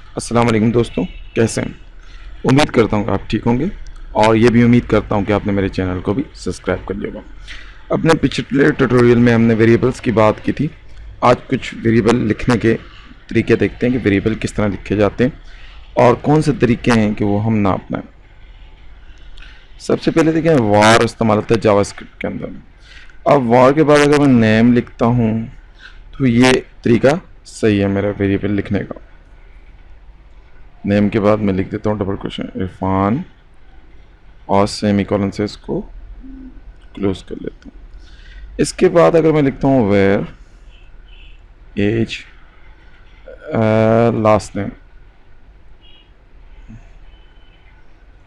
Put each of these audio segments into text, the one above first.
अस्सलाम वालेकुम दोस्तों, कैसे हैं? उम्मीद करता हूँ कि आप ठीक होंगे और ये भी उम्मीद करता हूँ कि आपने मेरे चैनल को भी सब्सक्राइब कर लिया होगा। अपने पिछले ट्यूटोरियल में हमने वेरिएबल्स की बात की थी। आज कुछ वेरिएबल लिखने के तरीके देखते हैं कि वेरिएबल किस तरह लिखे जाते हैं और कौन से तरीके हैं कि वो हम ना अपनाएं। सबसे पहले देखें, वार इस्तेमाल होता है जावास्क्रिप्ट के अंदर। अब वार के बाद अगर मैं नेम लिखता हूँ तो ये तरीका सही है मेरा वेरिएबल लिखने का। नेम के बाद मैं लिख देता हूँ डबल क्वेश्चन इरफान और सेमीकोलन से इसको क्लोज कर लेता हूँ। इसके बाद अगर मैं लिखता हूँ वेयर एज लास्ट नेम,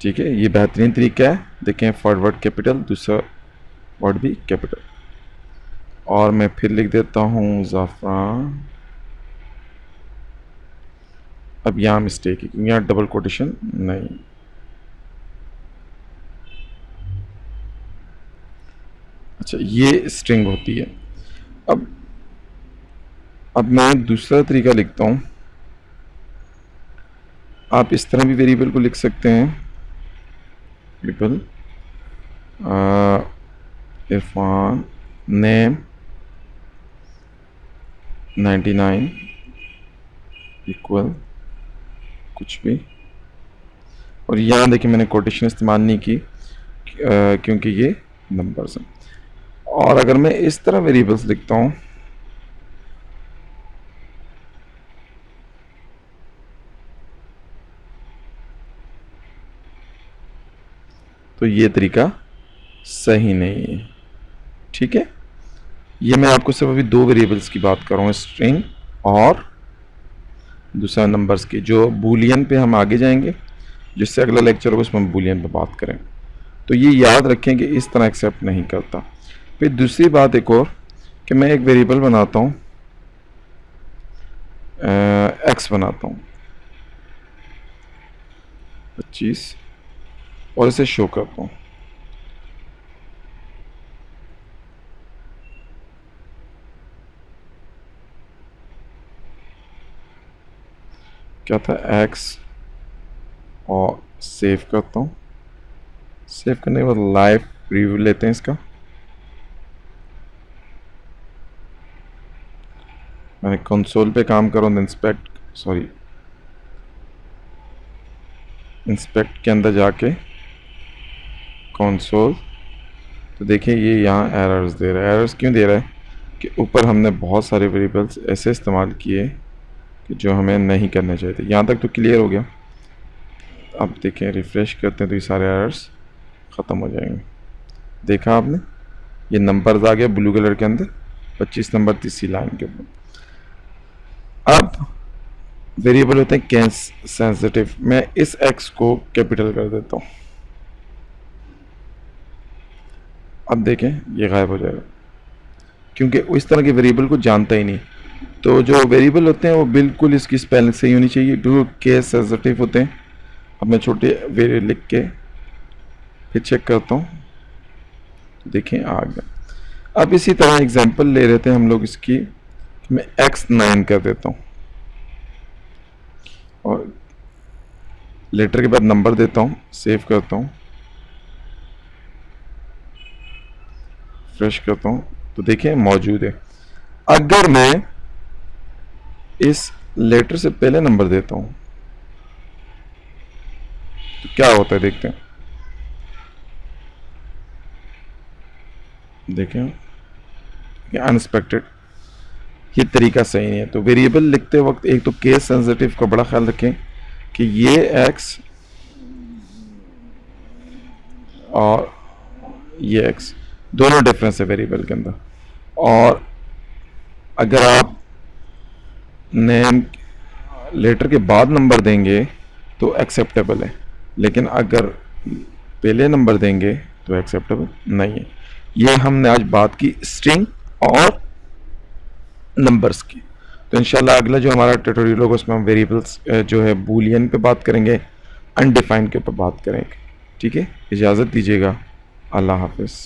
ठीक है, ये बेहतरीन तरीका है। देखें, फर्स्ट वर्ड कैपिटल, दूसरा वर्ड भी कैपिटल। और मैं फिर लिख देता हूँ ज़ाफ़रान। अब यहाँ मिस्टेक है क्योंकि यहाँ डबल कोटेशन नहीं। अच्छा, ये स्ट्रिंग होती है। अब मैं दूसरा तरीका लिखता हूँ। आप इस तरह भी वेरिएबल को लिख सकते हैं। वेरिएबल इरफान नेम 99 इक्वल कुछ भी। और यहाँ देखिए मैंने कोटेशन इस्तेमाल नहीं की क्योंकि ये नंबर्स हैं। और अगर मैं इस तरह वेरिएबल्स लिखता हूँ तो ये तरीका सही नहीं है, ठीक है। ये मैं आपको सिर्फ अभी दो वेरिएबल्स की बात कर रहा हूँ, स्ट्रिंग और दूसरा नंबर्स की। जो बूलियन पे हम आगे जाएंगे, जिससे अगला लेक्चर होगा उसमें हम बूलियन पे बात करें। तो ये याद रखें कि इस तरह एक्सेप्ट नहीं करता। फिर दूसरी बात एक और कि मैं एक वेरिएबल बनाता हूँ, एक्स बनाता हूँ 25 और इसे शो करता हूँ। क्या था, एक्स, और सेव करता हूँ। सेव करने के बाद लाइव रिव्यू लेते हैं इसका। मैंने कंसोल पे काम कर रहा हूँ, इंस्पेक्ट के अंदर जाके कंसोल, तो देखिए ये यहाँ एरर्स दे रहा है। एरर्स क्यों दे रहा है कि ऊपर हमने बहुत सारे वेरिएबल्स ऐसे इस्तेमाल किए कि जो हमें नहीं करने चाहिए थे। यहाँ तक तो क्लियर हो गया। अब देखें, रिफ़्रेश करते हैं तो ये सारे एरर्स ख़त्म हो जाएंगे। देखा आपने, ये नंबर्स आ गया ब्लू कलर के अंदर, 25 नंबर तीसरी लाइन के ऊपर। अब वेरिएबल होते हैं केस सेंसिटिव। मैं इस एक्स को कैपिटल कर देता हूँ। अब देखें ये गायब हो जाएगा क्योंकि इस तरह के वेरिएबल को जानता ही नहीं। तो जो वेरिएबल होते हैं वो बिल्कुल इसकी स्पेलिंग सही होनी चाहिए, जो केस सेंसिटिव होते हैं। अब मैं छोटे वेरिएबल लिख के फिर चेक करता हूँ, तो देखें आ गया। अब इसी तरह एग्जांपल ले लेते हैं हम लोग इसकी। मैं x9 कर देता हूँ और लेटर के बाद नंबर देता हूँ, सेव करता हूँ, फ्रेश करता हूँ, तो देखिए मौजूद है। अगर मैं इस लेटर से पहले नंबर देता हूँ तो क्या होता है, देखते हैं। देखें अनएक्सपेक्टेड, ये तरीका सही नहीं है। तो वेरिएबल लिखते वक्त एक तो केस सेंसिटिव का बड़ा ख्याल रखें कि ये एक्स और ये एक्स दोनों डिफरेंस है वेरिएबल के अंदर। और अगर आप नेम लेटर के बाद नंबर देंगे तो एक्सेप्टेबल है, लेकिन अगर पहले नंबर देंगे तो एक्सेप्टेबल नहीं है। ये हमने आज बात की स्ट्रिंग और नंबर्स की। तो इंशाल्लाह अगला जो हमारा ट्यूटोरियल होगा उसमें हम वेरिएबल्स जो है बूलियन पे बात करेंगे, अनडिफाइंड के ऊपर बात करेंगे। ठीक है, इजाज़त दीजिएगा। अल्लाह हाफिज़।